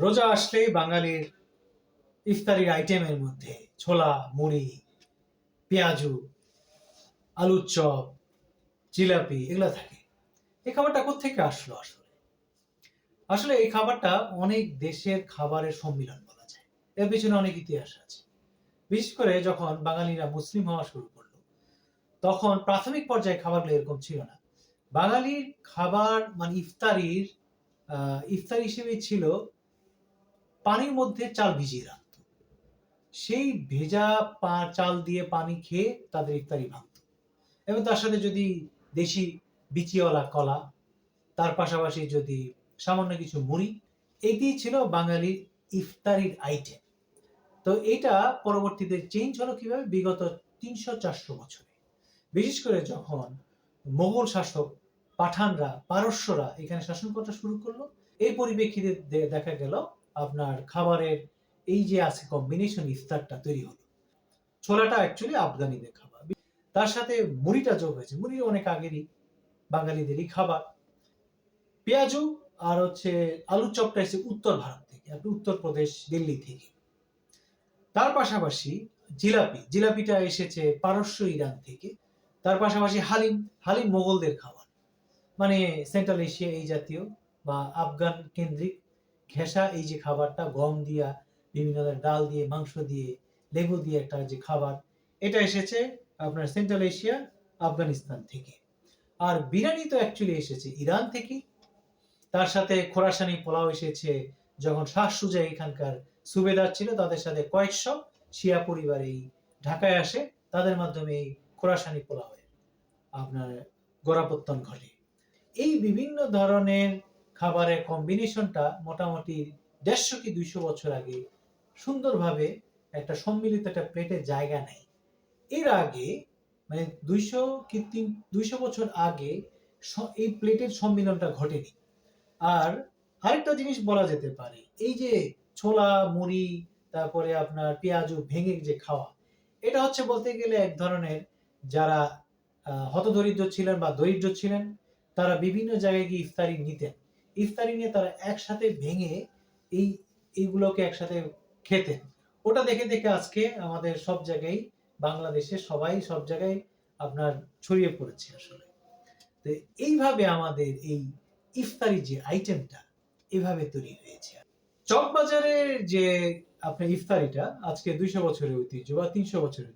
রোজা আসলেই বাঙালির ইফতারির আইটেমের মধ্যে ছোলা, মুড়ি, পেঁয়াজু, আলুর চপ, জিলাপি এগুলো থাকে। এই খাবারটা কোত্থেকে আসলো আসলে? আসলে এই খাবারটা অনেক দেশের খাবারের সম্মিলন বলা যায়। এর পেছনে অনেক ইতিহাস আছে। বিশেষ করে যখন বাঙালিরা মুসলিম হওয়া শুরু করলো, তখন প্রাথমিক পর্যায়ে খাবারগুলো এরকম ছিল না। বাঙালির খাবার মানে ইফতার হিসেবেই ছিল পানির মধ্যে চাল ভিজিয়ে রাখত। সেই ভেজা চাল দিয়ে পানি খেয়ে তাদের ইফতারি ভাঙত এবং তার সাথে যদি দেশি বিচিওয়ালা কলা, তার পাশাপাশি যদি সামান্য কিছু মুড়ি, এটি ছিল বাঙালির ইফতারির আইটেম। তো এটা পরবর্তীতে চেঞ্জ হলো কিভাবে? বিগত ৩০০-৪০০ বছরে। বিশেষ করে যখন মোগল শাসক পাঠানরা, পারস্যরা এখানে শাসন করতে শুরু করলো, এই পরিপ্রেক্ষিতে দেখা গেল আপনার খাবারের এই যে আছে কম্বিনেশন ইফতারটা তৈরি হলো। ছোলাটা অ্যাকচুয়ালি আফগানিদের খাবার, তার সাথে মুড়িটা যোগ হয়েছে। মুড়ি অনেক আগেরই বাঙালিদেরই খাবার। পেঁয়াজু আর হচ্ছে আলুর চপটা এসেছে উত্তর ভারত থেকে, আপনি উত্তরপ্রদেশ, দিল্লি থেকে। তার পাশাপাশি জিলাপিটা এসেছে পারস্য, ইরান থেকে। তার পাশাপাশি হালিম মোগলদের খাবার, মানে সেন্ট্রাল এশিয়া এই জাতীয় বা আফগান কেন্দ্রিক ঘেঁষা এই যে খাবারটা, গম দিয়া, বিভিন্ন ধরনের ডাল দিয়ে, মাংস দিয়ে, লেবু দিয়ে একটা যে খাবার, এটা এসেছে আপনার সেন্ট্রাল এশিয়া, আফগানিস্তান থেকে। আর বিরিয়ানি তো অ্যাকচুয়ালি এসেছে ইরান থেকে। তার সাথে খোরাসানি পোলাও এসেছে যখন শাহ সুজা এখানকার সুবেদার ছিল, তাদের সাথে কয়েকশো শিয়া পরিবার এই ঢাকায় আসে, তাদের মাধ্যমে এই খোরাসানি পোলাওয়ের আপনার গোড়াপত্তন ঘটে। এই বিভিন্ন ধরনের খাবারের কম্বিনেশনটা মোটামুটি ১৫০ কি ২০০ বছর আগে সুন্দরভাবে একটা সম্মিলিত একটা প্লেটে জায়গা নেয়। এর আগে মানে ২০০ বছর আগে এই প্লেটের সম্মিলনটা ঘটেনি। আর আরেকটা জিনিস বলা যেতে পারে, এই যে ছোলা, মুড়ি, তারপরে আপনার পেঁয়াজু ভেঙে যে খাওয়া, এটা হচ্ছে বলতে গেলে এক ধরনের যারা হতদরিদ্র ছিলেন বা দরিদ্র ছিলেন, তারা বিভিন্ন জায়গায় গিয়ে ইফতারি নিতেন। ইফতারি নিয়ে তারা একসাথে ভেঙে এইগুলোকে একসাথে খেতেন। ওটা দেখে দেখে আজকে আমাদের সব জায়গায়, বাংলাদেশে সবাই সব জায়গায় আপনার ছড়িয়ে পড়েছে আসলে। তো এইভাবে আমাদের এই ইফতারি যে আইটেমটা এভাবে তৈরি হয়েছে। চকবাজারের যে আপনার ইফতারিটা আজকে ২০০ বছরের ঐতিহ্য বা ৩০০ বছরের